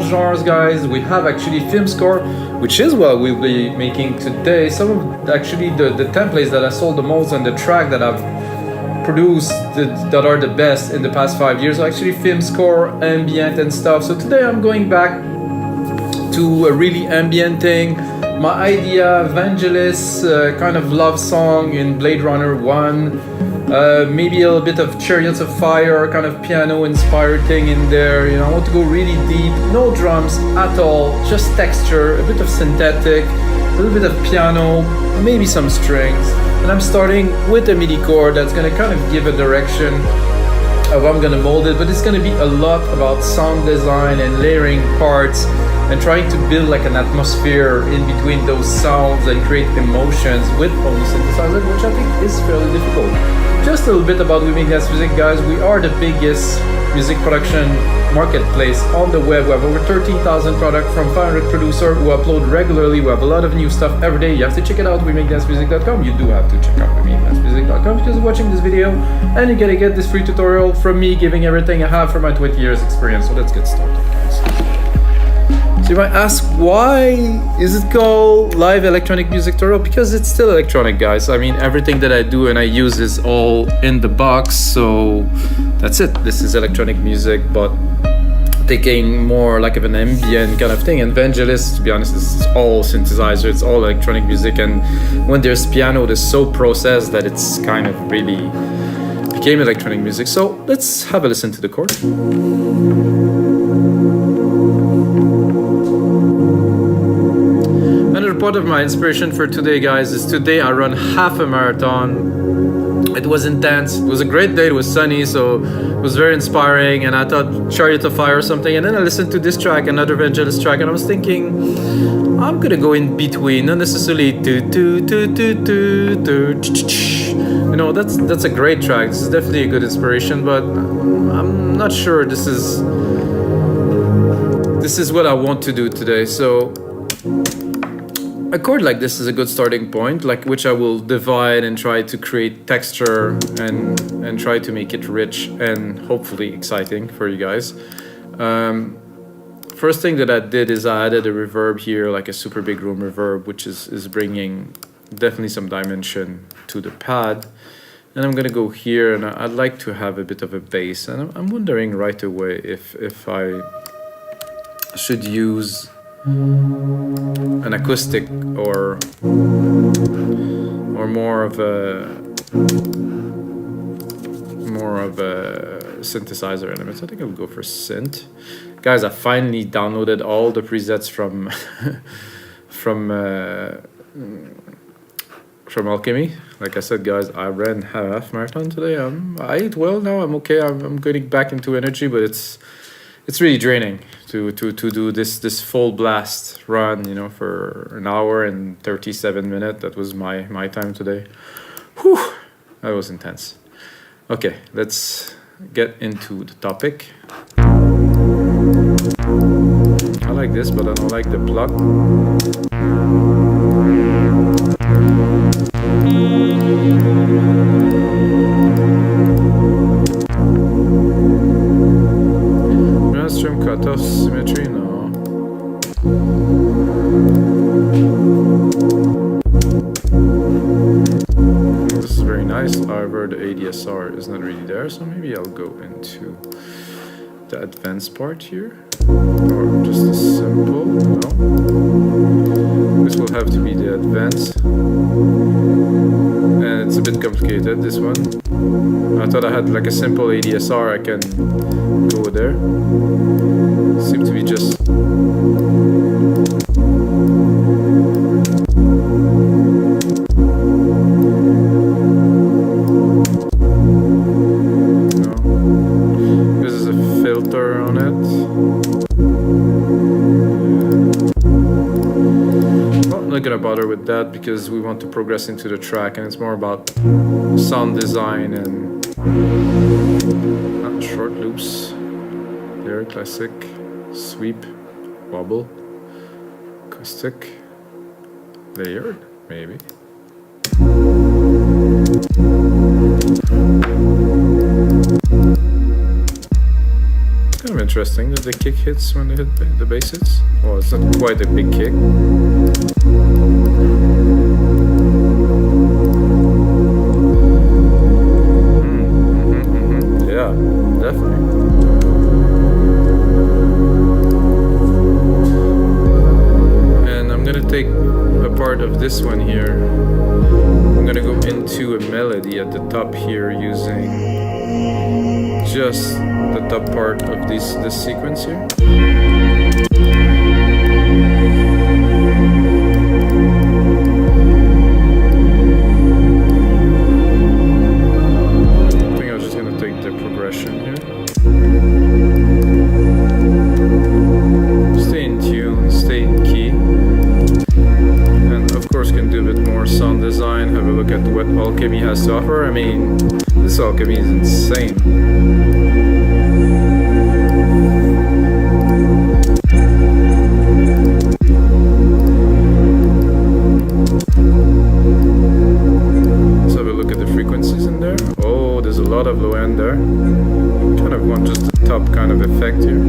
genres, guys. We have actually film score, which is what we'll be making today. Some of actually the templates that I sold the most and the track that I've produced that are the best in the past 5 years are actually film score, ambient and stuff. So today I'm going back to a really ambient thing. My idea, Vangelis, kind of love song in Blade Runner 1. Maybe a little bit of Chariots of Fire, kind of piano inspired thing in there. You know, I want to go really deep, no drums at all, just texture, a bit of synthetic, a little bit of piano, maybe some strings. And I'm starting with a MIDI chord that's gonna kind of give a direction of how I'm gonna mold it, but it's gonna be a lot about sound design and layering parts and trying to build like an atmosphere in between those sounds and create emotions with only synthesizer, which I think is fairly difficult. Just a little bit about We Make Dance Music, guys. We are the biggest music production marketplace on the web. We have over 13,000 products from 500 producers who upload regularly. We have a lot of new stuff every day. You have to check it out, WeMakeDanceMusic.com. You do have to check out WeMakeDanceMusic.com because you're watching this video and you're gonna get this free tutorial from me giving everything I have from my 20 years experience. So let's get started, guys. So you might ask, why is it called Live Electronic Music Tutorial? Because it's still electronic, guys. I mean, everything that I do and I use is all in the box, so that's it. This is electronic music, but taking more like of an ambient kind of thing. And Vangelis, to be honest, is all synthesizer, it's all electronic music, and when there's piano, it's so processed that it's kind of really became electronic music. So let's have a listen to the chord. Part of my inspiration for today, guys, is today I run half a marathon. It was intense. It was a great day. It was sunny, so it was very inspiring. And I thought Chariot of Fire or something. And then I listened to this track, another Vangelis track, and I was thinking, I'm gonna go in between, not necessarily you know, that's a great track. This is definitely a good inspiration, but I'm not sure this is what I want to do today. So a chord like this is a good starting point, like which I will divide and try to create texture and try to make it rich and hopefully exciting for you guys. First thing that I did is I added a reverb here, like a super big room reverb, which is bringing definitely some dimension to the pad. And I'm gonna go here, and I'd like to have a bit of a bass. And I'm wondering right away if I should use an acoustic or more of a synthesizer element. I think I'll go for synth. Guys, I finally downloaded all the presets from from Alchemy. Like I said, guys, I ran half marathon today. I ate well now. I'm okay. I'm getting back into energy, but it's really draining to do this full blast run, you know, for an hour and 37 minutes. That was my time today. Whew, that was intense. Okay, let's get into the topic. I like this, but I don't like the plot. Cutoff symmetry, no. This is very nice. However, the ADSR is not really there, so maybe I'll go into the advanced part here, or just a simple. No, this will have to be the advanced, and it's a bit complicated, this one. I thought I had like a simple ADSR, I can go there. Seems to be just no. This is a filter on it. Well, I'm not gonna bother with that because we want to progress into the track, and it's more about sound design and not short loops. There, classic, sweep, wobble, acoustic, layered, maybe. Kind of interesting that the kick hits when they hit the bass hits. Well, it's not quite a big kick. Yeah, definitely. And I'm gonna take a part of this one here. I'm gonna go into a melody at the top here using just the top part of this sequence here. I think I'm just gonna take the progression here. Stay in tune, stay in key. And of course can do a bit more sound design, have a look at what Alchemy has to offer. I mean, this Alchemy is insane. Let's have a look at the frequencies in there. Oh, there's a lot of low end there. Kind of want just the top kind of effect here.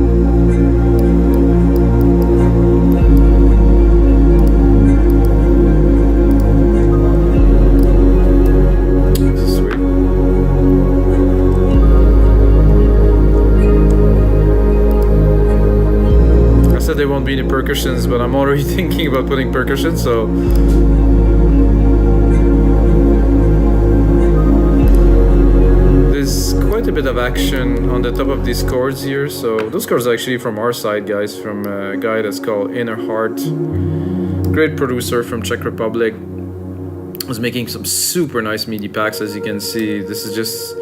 There won't be any percussions, but I'm already thinking about putting percussion, so there's quite a bit of action on the top of these chords here. So those chords are actually from our side, guys, from a guy that's called Inner Heart, great producer from Czech Republic. Was making some super nice MIDI packs, as you can see. This is just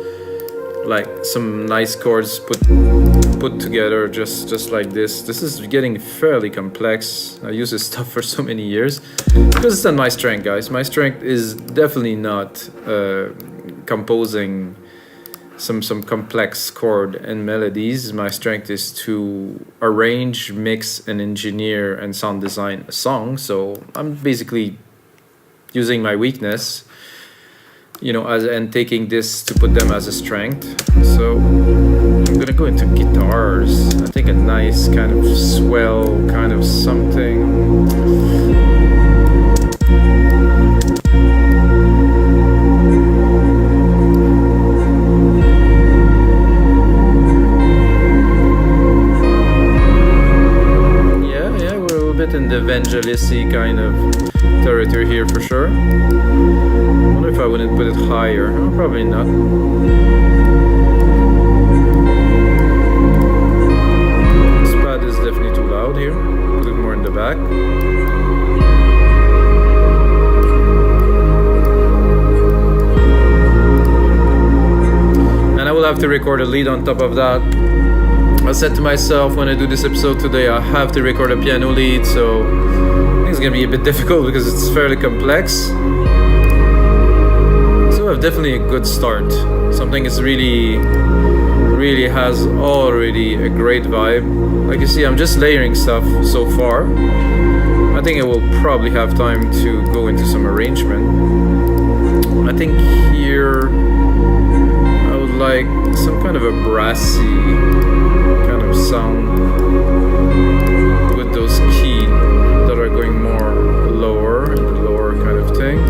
like some nice chords put together just like this. This is getting fairly complex. I use this stuff for so many years because it's not my strength, guys. My strength is definitely not composing some complex chord and melodies. My strength is to arrange, mix, and engineer and sound design a song. So I'm basically using my weakness, you know, and taking this to put them as a strength. So I'm gonna go into guitars. I think a nice kind of swell kind of something. Yeah, we're a little bit in the Vangelis-y kind of territory here for sure. I wonder if I wouldn't put it higher. Oh, probably not. This pad is definitely too loud here. Put it more in the back. And I will have to record a lead on top of that. I said to myself when I do this episode today, I have to record a piano lead, so I think it's gonna be a bit difficult because it's fairly complex. Definitely a good start. Something is really has already a great vibe. Like you see, I'm just layering stuff so far. I think I will probably have time to go into some arrangement. I think here I would like some kind of a brassy kind of sound with those keys that are going more lower, in the lower kind of thing.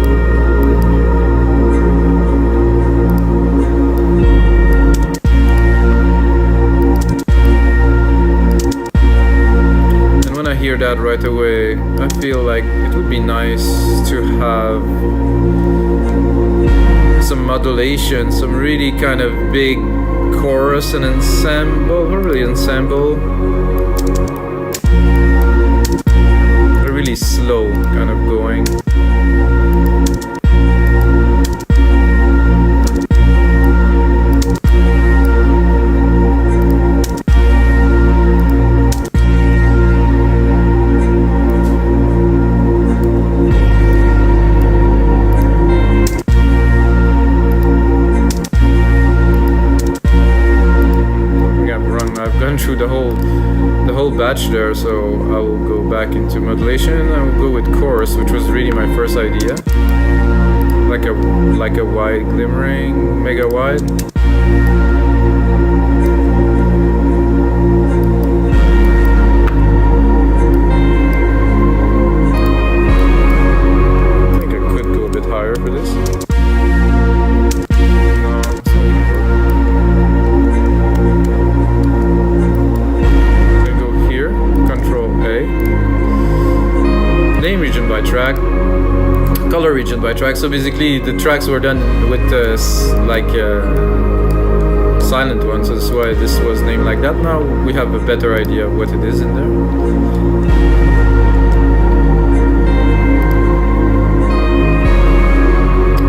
Hear that right away. I feel like it would be nice to have some modulation, some really kind of big chorus and ensemble, or really ensemble, a really slow kind of going. Through the whole batch there, so I will go back into modulation and I will go with chorus, which was really my first idea, like a wide glimmering, mega wide. track, color region by track. So basically the tracks were done with silent ones, so that's why this was named like that. Now we have a better idea of what it is in there.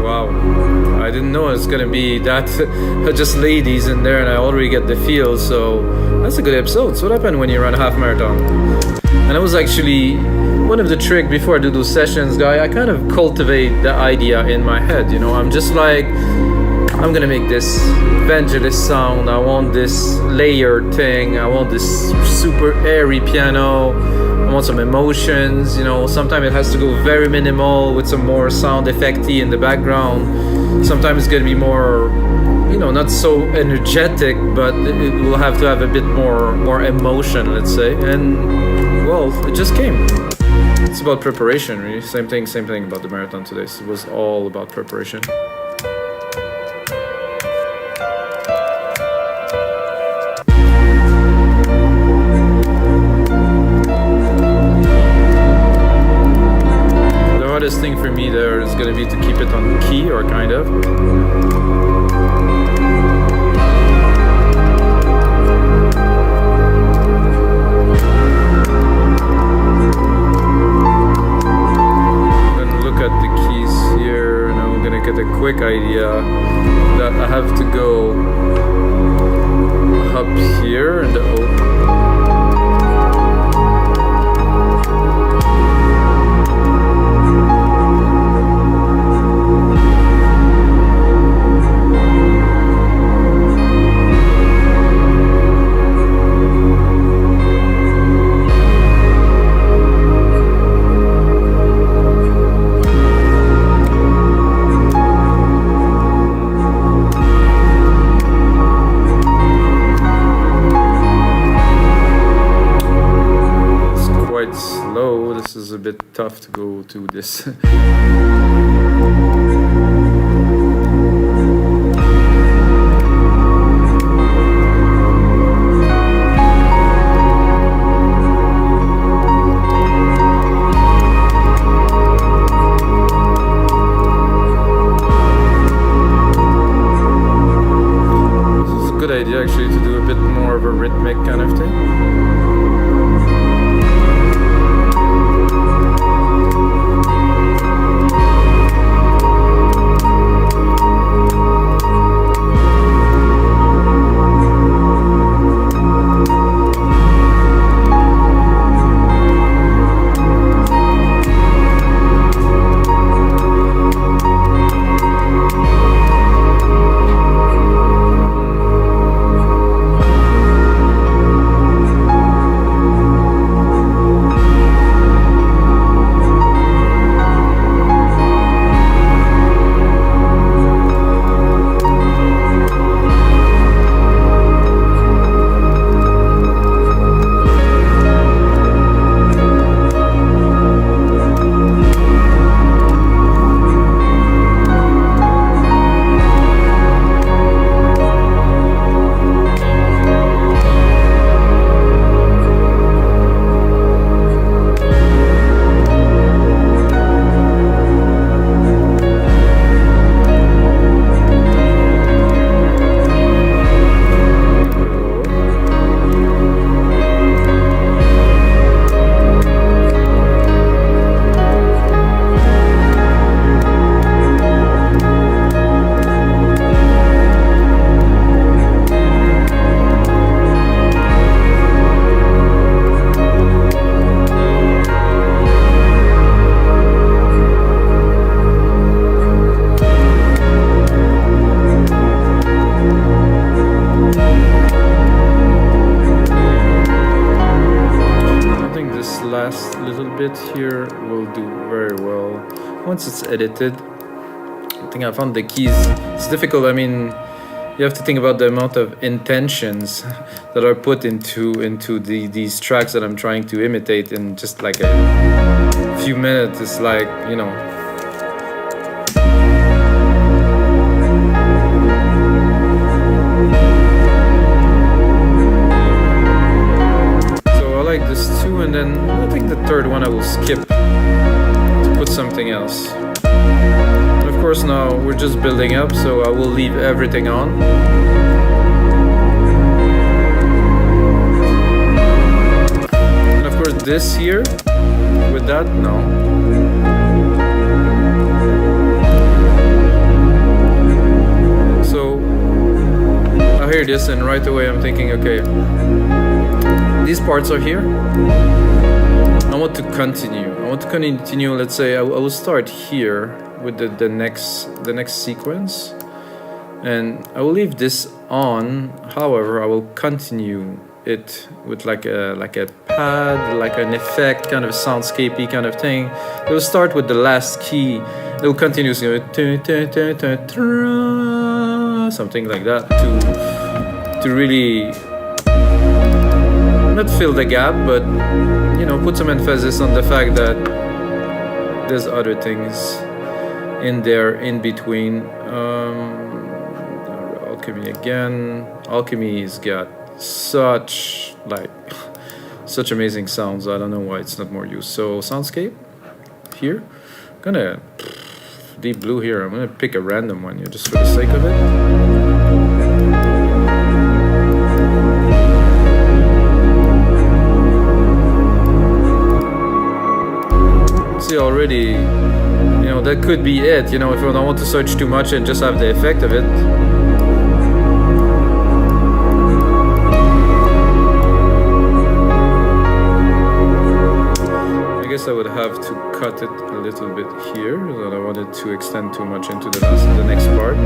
Wow, I didn't know it's gonna be that just ladies in there, and I already get the feel. So that's a good episode. So what happened when you run a half marathon? And it was actually one of the tricks before I do those sessions, guy. I kind of cultivate the idea in my head. You know, I'm just like, I'm gonna make this Vangelis sound. I want this layered thing. I want this super airy piano. I want some emotions. You know, sometimes it has to go very minimal with some more sound effecty in the background. Sometimes it's gonna be more, you know, not so energetic, but it will have to have a bit more emotion, let's say. And well, it just came. It's about preparation, really. Same thing about the marathon today. So it was all about preparation. The hardest thing for me there is going to be to keep it on key, or kind of. Get a quick idea that I have to go up here in the slow. This is a bit tough to go to this. This is a good idea actually to do a bit more of a rhythmic kind of thing. Bit here will do very well once it's edited. I think I found the keys. It's difficult. I mean, you have to think about the amount of intentions that are put into these tracks that I'm trying to imitate in just like a few minutes. It's like, you know, this too, and then I think the third one I will skip to put something else. And of course now we're just building up, so I will leave everything on. And of course this here, with that, no. So I hear this and right away I'm thinking, okay, these parts are here. I want to continue. Let's say I will start here with the next sequence, and I will leave this on. However, I will continue it with like a pad, like an effect, kind of a soundscapey kind of thing. It will start with the last key. It will continue something like that to really not fill the gap, but you know, put some emphasis on the fact that there's other things in there in between. Alchemy again. Alchemy's got such amazing sounds. I don't know why it's not more used. So soundscape here. I'm gonna deep blue here. I'm gonna pick a random one here just for the sake of it. Already, you know, that could be it, you know, if I don't want to search too much and just have the effect of it. I guess I would have to cut it a little bit here, because I don't want it to extend too much into the next part.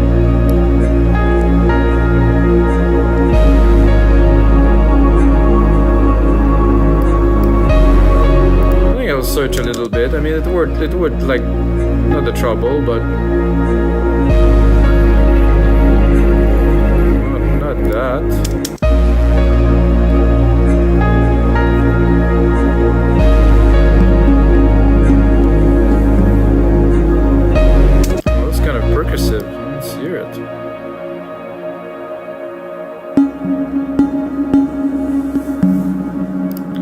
I'll search a little bit. I mean, it would like not the trouble, but not that. Oh, it's kind of percussive. Let's hear it.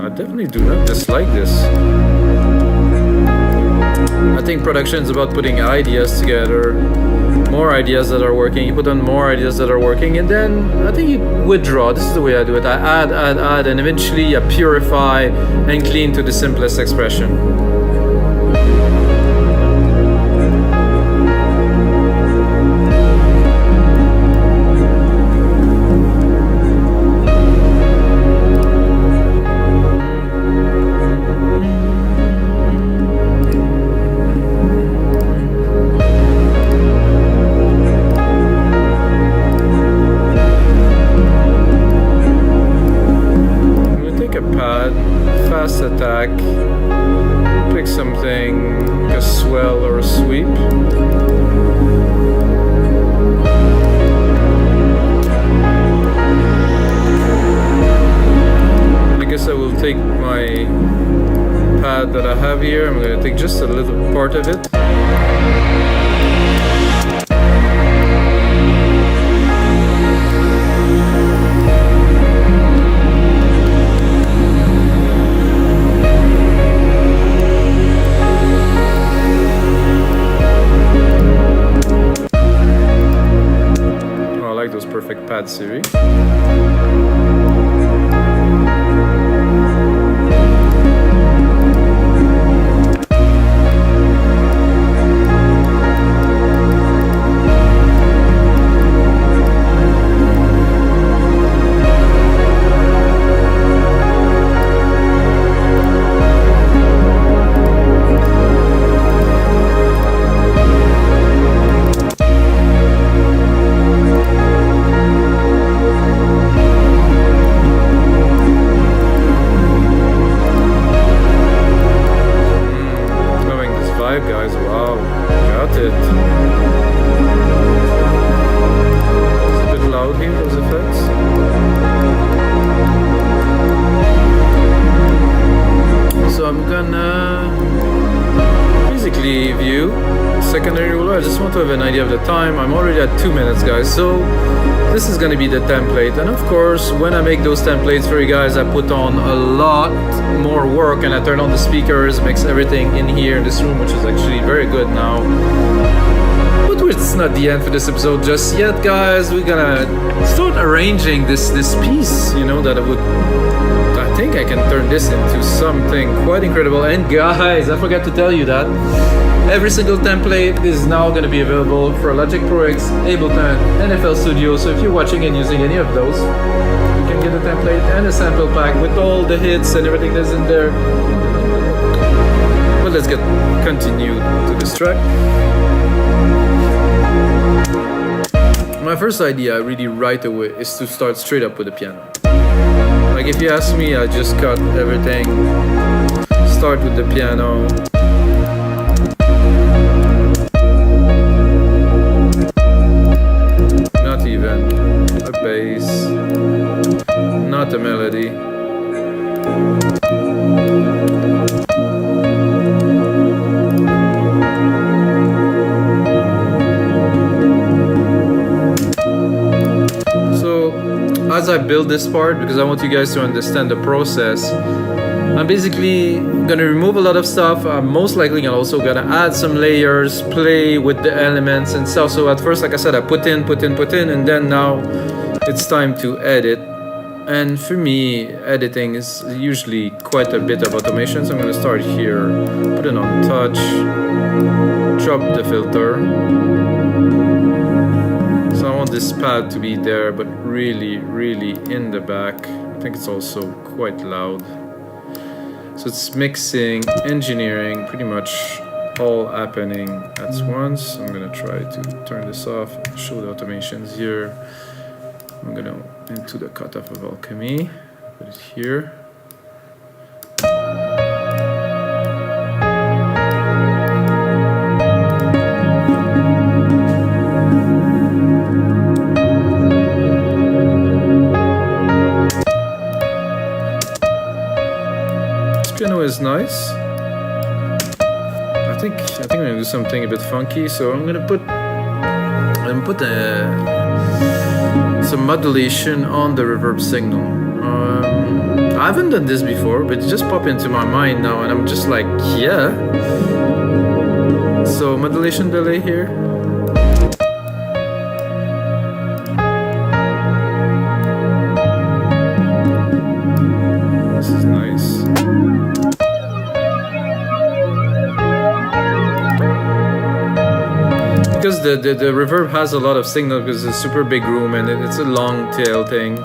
I definitely do not dislike this. I think production is about putting ideas together, more ideas that are working. You put on more ideas that are working, and then I think you withdraw. This is the way I do it. I add, and eventually I purify and clean to the simplest expression. Attack, pick something, a swell or a sweep. I guess I will take my pad that I have here. I'm going to take just a little part of it. Perfect pad series. I just want to have an idea of the time. I'm already at 2 minutes, guys, so this is going to be the template. And of course, when I make those templates for you guys, I put on a lot more work, and I turn on the speakers, mix everything in here in this room, which is actually very good now. But it's not the end for this episode just yet, guys. We're gonna start arranging this piece, you know, that I think I can turn this into something quite incredible. And guys, I forgot to tell you that every single template is now going to be available for Logic Pro X, Ableton, and FL Studio. So if you're watching and using any of those, you can get a template and a sample pack with all the hits and everything that's in there. But let's continue to this track. My first idea really right away is to start straight up with the piano. Like if you ask me, I just cut everything, start with the piano. Not even a bass, not a melody. As I build this part, because I want you guys to understand the process, I'm basically gonna remove a lot of stuff. I'm most likely also gonna add some layers, play with the elements and stuff. So at first, like I said, I put in, and then now it's time to edit. And for me, editing is usually quite a bit of automation. So I'm gonna start here, put it on touch, drop the filter. So I want this pad to be there, but really in the back. I think it's also quite loud. So it's mixing, engineering, pretty much all happening at once. I'm gonna try to turn this off, show the automations here. I'm gonna into the cutoff of Alchemy, put it here. Piano is nice. I think I'm gonna do something a bit funky. So I'm gonna put some modulation on the reverb signal. I haven't done this before, but it just popped into my mind now, and I'm just like, yeah. So modulation delay here. This is nice. Because the reverb has a lot of signal because it's a super big room and it's a long tail thing.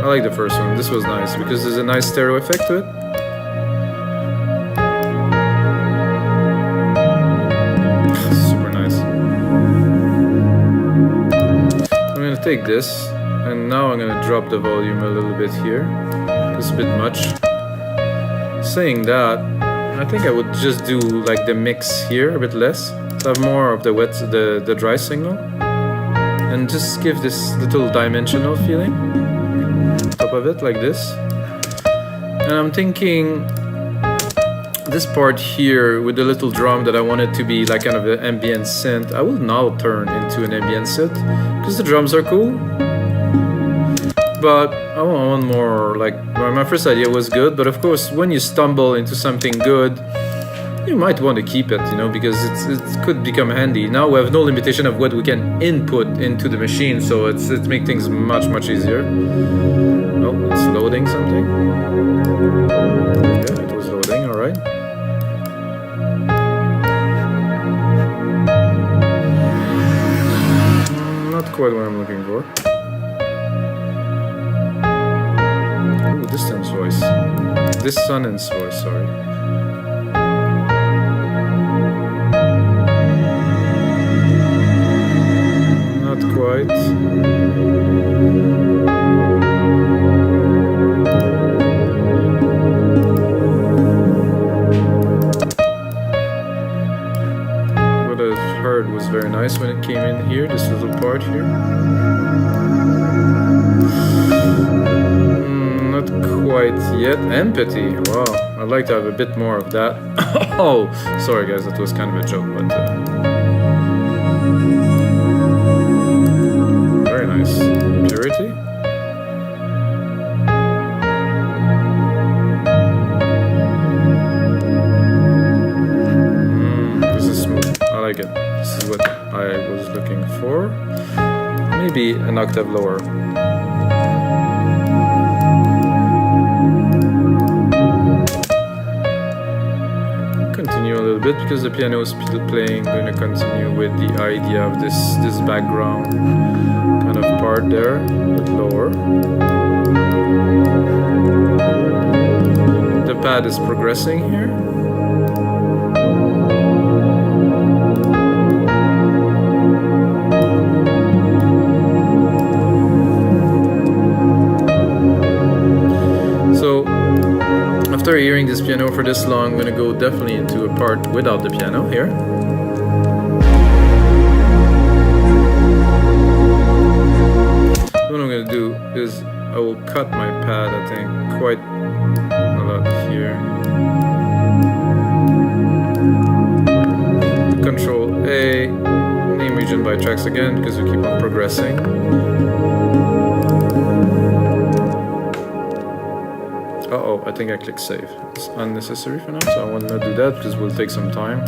I like the first one. This was nice because there's a nice stereo effect to it. Super nice. I'm gonna take this and now I'm gonna drop the volume a little bit here. It's a bit much. Saying that, I think I would just do like the mix here a bit less, to have more of the dry signal, and just give this little dimensional feeling on top of it like this. And I'm thinking this part here with the little drum that I want it to be like kind of an ambient synth, I will now turn into an ambient synth because the drums are cool. But I want more, like, my first idea was good, but of course when you stumble into something good, you might want to keep it, you know, because it could become handy. Now we have no limitation of what we can input into the machine, so it makes things much easier. Oh, it's loading something. Yeah, it was loading, alright. Not quite what I'm looking for. Distance voice. Dissonance voice, sorry. Not quite. What I heard was very nice when it came in here, this little part here. Quite yet. Empathy. Wow, I'd like to have a bit more of that. Oh, sorry guys, that was kind of a joke, but very nice. Purity. before. Maybe an octave lower. Continue a little bit because the piano is still playing. I'm going to continue with the idea of this background kind of part there, but lower. The pad is progressing here. After hearing this piano for this long, I'm going to go definitely into a part without the piano here. What I'm going to do is I will cut my pad, I think, quite a lot here. Control A, name region by tracks again because we keep on progressing. Uh-oh, I think I clicked save. It's unnecessary for now, so I will not do that because it will take some time.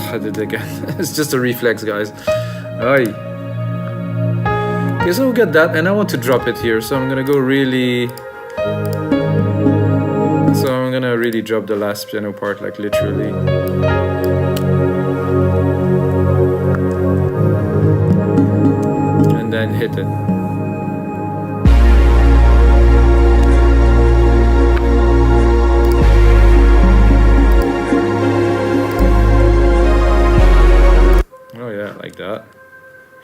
I did it again. It's just a reflex, guys. Aye. Okay, so we'll get that, and I want to drop it here, so I'm gonna go really... So I'm gonna really drop the last piano part, like literally. And then hit it. Oh yeah, like that.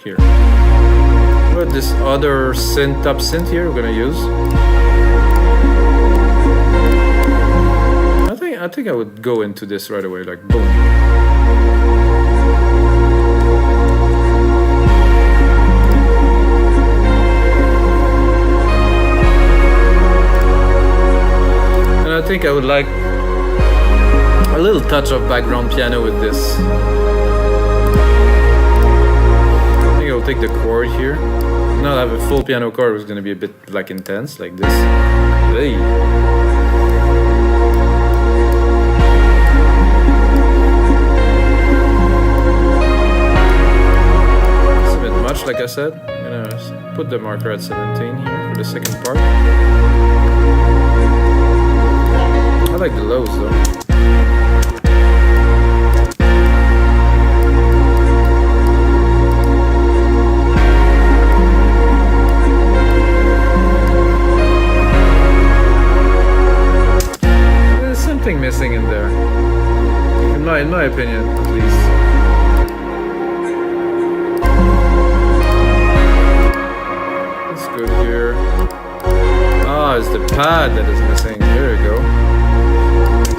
Here. But this other synth, top synth here we're gonna use. I think I would go into this right away, like boom. I think I would like a little touch of background piano with this. I think I'll take the chord here. Now I have a full piano chord, it's going to be a bit like intense, like this. Hey. It's a bit much, like I said. I'm going to put the marker at 17 here for the second part. I like the lows though. There's something missing in there. In my opinion, at least. That's good here. Ah, it's the pad that is missing. There we go.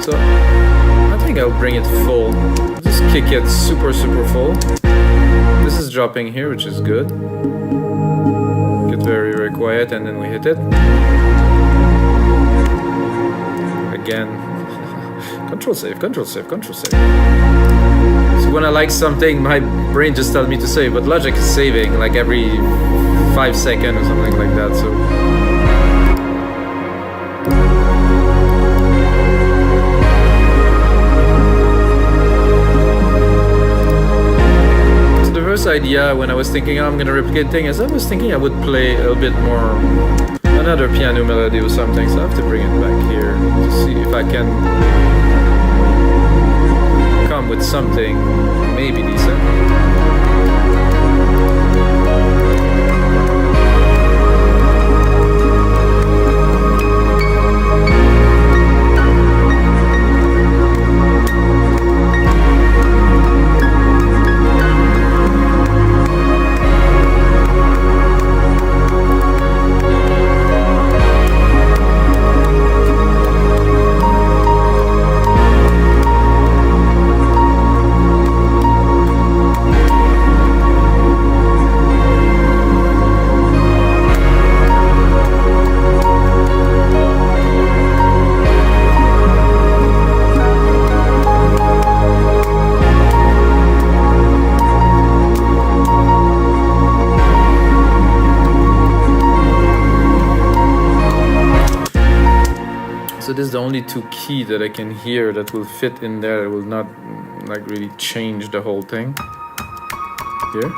So I think I'll bring it full. Just kick it super full. This is dropping here, which is good. Get very quiet and then we hit it. Again. Control save, control save, control save. So when I like something, my brain just tells me to save, but Logic is saving like every 5 seconds or something like that. So idea when I was thinking I'm gonna replicate things, I was thinking I would play a little bit more another piano melody or something, so I have to bring it back here to see if I can come with something maybe decent. it is the only two keys that I can hear that will fit in there. It will not like really change the whole thing. Here.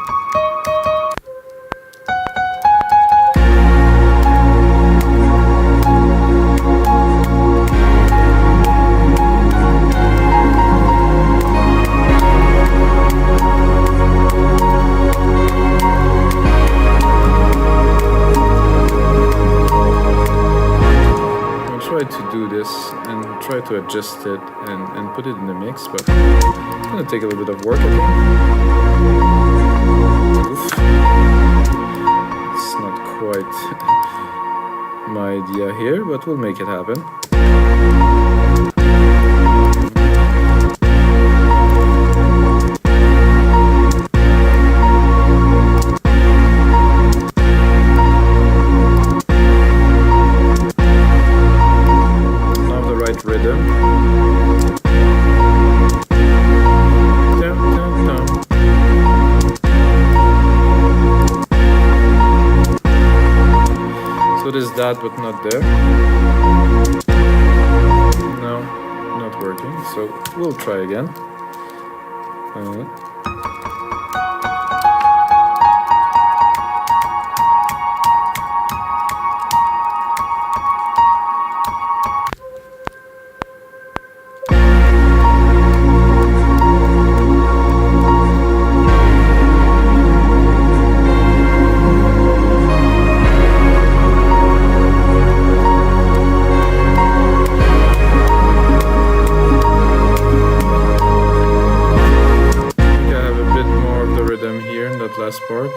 To do this and try to adjust it and put it in the mix, but it's gonna take a little bit of work, I think. Oof. It's not quite my idea here, but we'll make it happen. Rhythm. So there's that, but not there. No, not working. So we'll try again. Last part.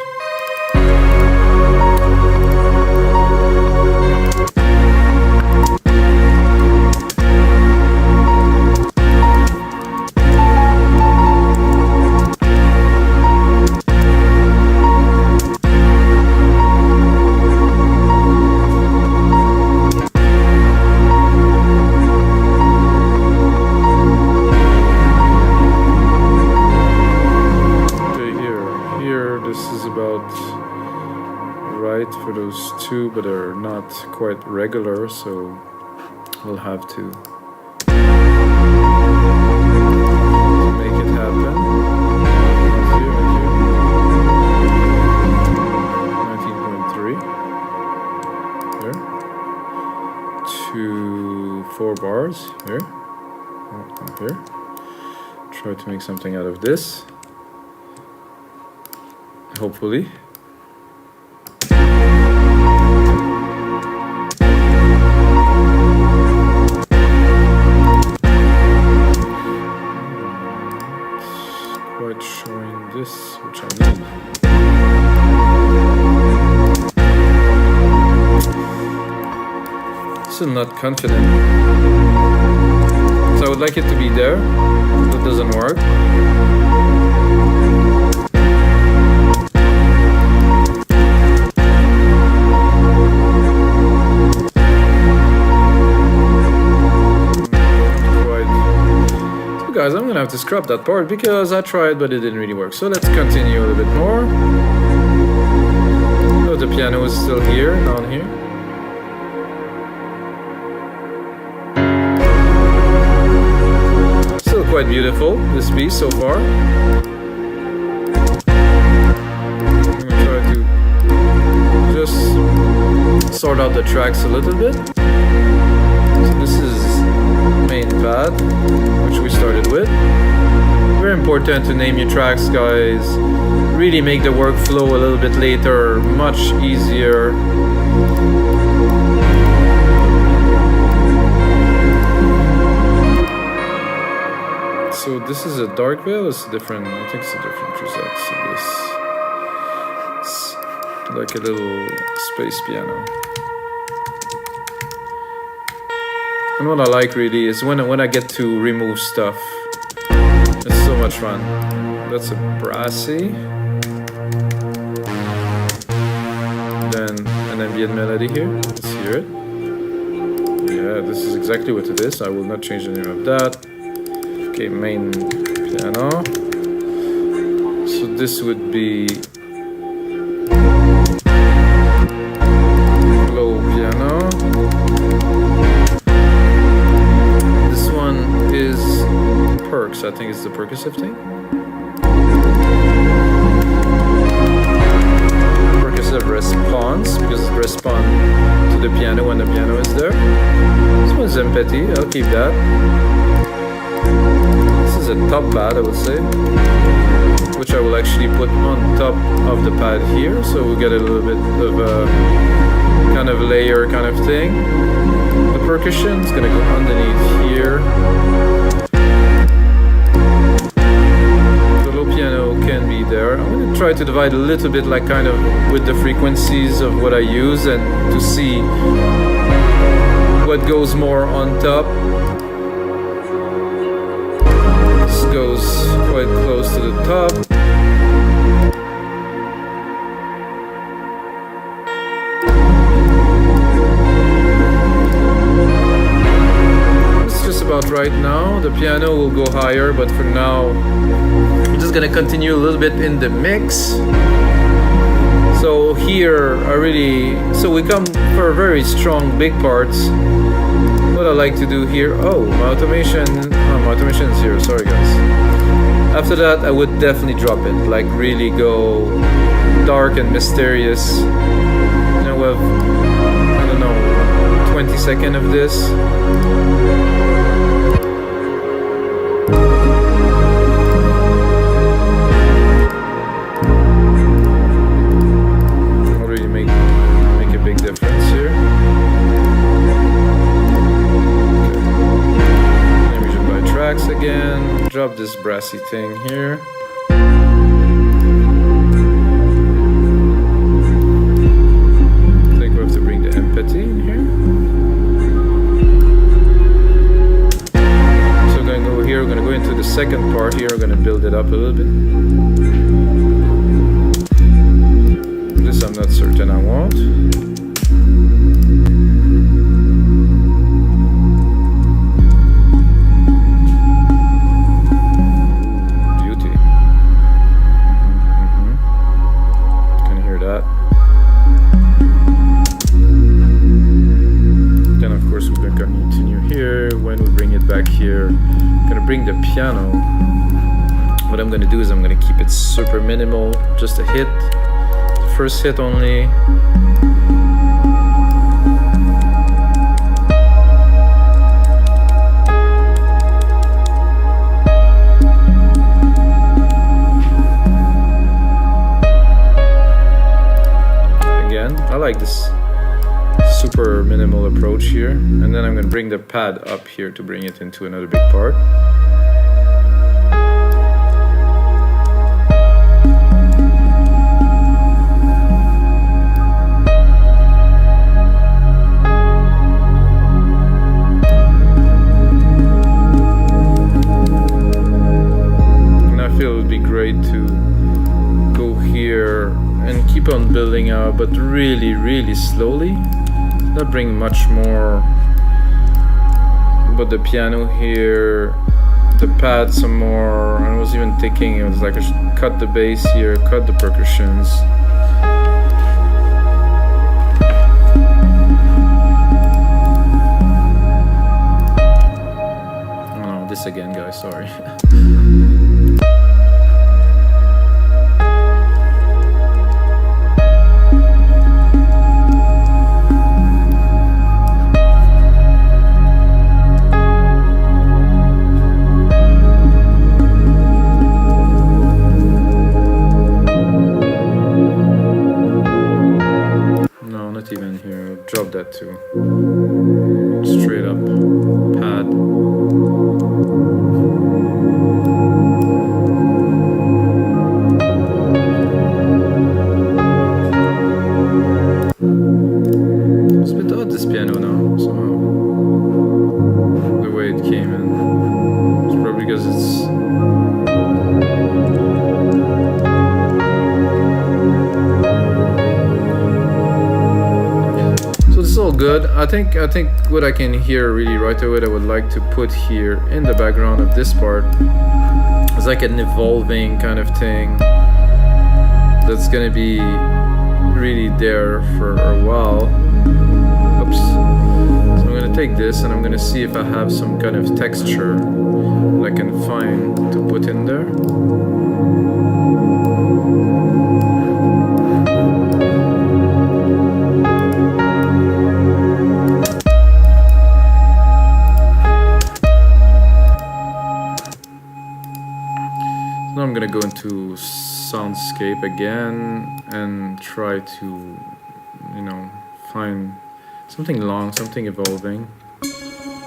For those two, but they're not quite regular, so we'll have to make it happen. 19.3 here to 4 bars here. Here. Try to make something out of this. Hopefully. Showing this, which I need. Still not confident. So I would like it to be there. That doesn't work. Guys, I'm gonna have to scrap that part because I tried but it didn't really work. So let's continue a little bit more. Oh, the piano is still here, down here. Still quite beautiful, this piece so far. I'm gonna try to just sort out the tracks a little bit. So this is main pad, which we started with. Very important to name your tracks, guys. Really make the workflow a little bit later much easier. So this is a dark veil. It's different. I think it's a different preset. So this, it's like a little space piano. And what I like really is when I get to remove stuff. It's so much fun. That's a brassy. Then an ambient melody here. Let's hear it. Yeah, this is exactly what it is. I will not change the name of that. Okay, main piano. So this would be low piano. is perks. I think it's the percussive thing. Percussive response, because it responds to the piano when the piano is there. This one's empathy. I'll keep that. This is a top pad, I would say, which I will actually put on top of the pad here, so we'll get a little bit of a kind of layer kind of thing. The percussion is gonna go underneath here. The little piano can be there. I'm gonna try to divide a little bit, like kind of with the frequencies of what I use, and to see what goes more on top. This goes quite close to the top. About right now. The piano will go higher, but for now I'm just gonna continue a little bit in the mix. So here so we come for very strong big parts. What I like to do here, my automation is here, sorry guys. After that I would definitely drop it, like really go dark and mysterious. You know, we have, I don't know, 20 seconds of this. Again, drop this brassy thing here. I think we have to bring the empathy in here. So we're gonna go here, we're gonna go into the second part here, we're gonna build it up a little bit. This I'm not certain I want. Bring the piano. What I'm gonna do is I'm gonna keep it super minimal, just a hit, the first hit only. Again, I like this super minimal approach here, and then I'm going to bring the pad up here to bring it into another big part. And I feel it would be great to go here and keep on building out, but really, really slowly. Not bring much more, but the piano here, the pad some more. I was even thinking it was like I should cut the bass here, cut the percussions. Oh no, this again, guys, sorry. Drop that too. Straight up pad. It's a bit odd, this piano now, somehow. The way it came in. It's probably because it's all good. I think what I can hear really right away that I would like to put here in the background of this part is like an evolving kind of thing that's gonna be really there for a while. Oops. So I'm gonna gonna take this and I'm gonna see if I have some kind of texture that I can find to put in there. Now I'm gonna go into soundscape again and try to, you know, find something long, something evolving. It's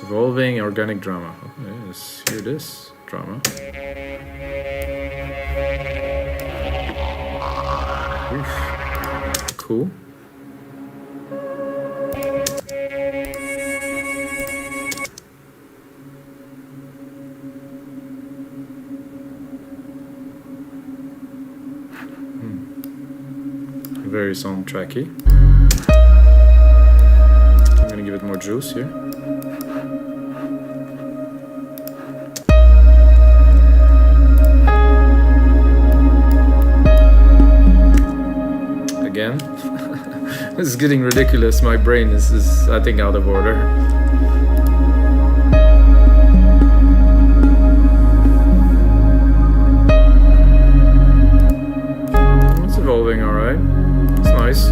evolving organic drama. Okay, let's hear this drama. Oof. Cool. Very soundtracky. I'm gonna give it more juice here. Again, this is getting ridiculous. My brain is I think out of order. It's evolving, all right. Nice.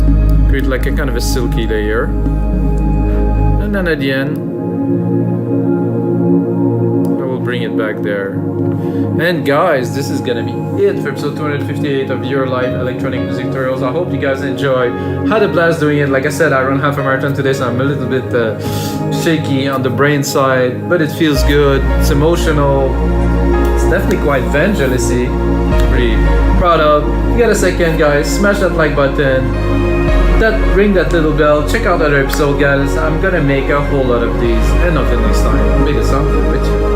Create like a kind of a silky layer. And then at the end, I will bring it back there. And guys, this is gonna be it for episode 258 of your live electronic music tutorials. I hope you guys enjoy. Had a blast doing it. Like I said, I run half a marathon today, so I'm a little bit shaky on the brain side, but it feels good. It's emotional. It's definitely quite Vangelis-y. Pretty proud of. You get a second, guys, smash that like button, ring that little bell, check out other episodes, guys. I'm gonna make a whole lot of these, and until next time, may the sound go with you.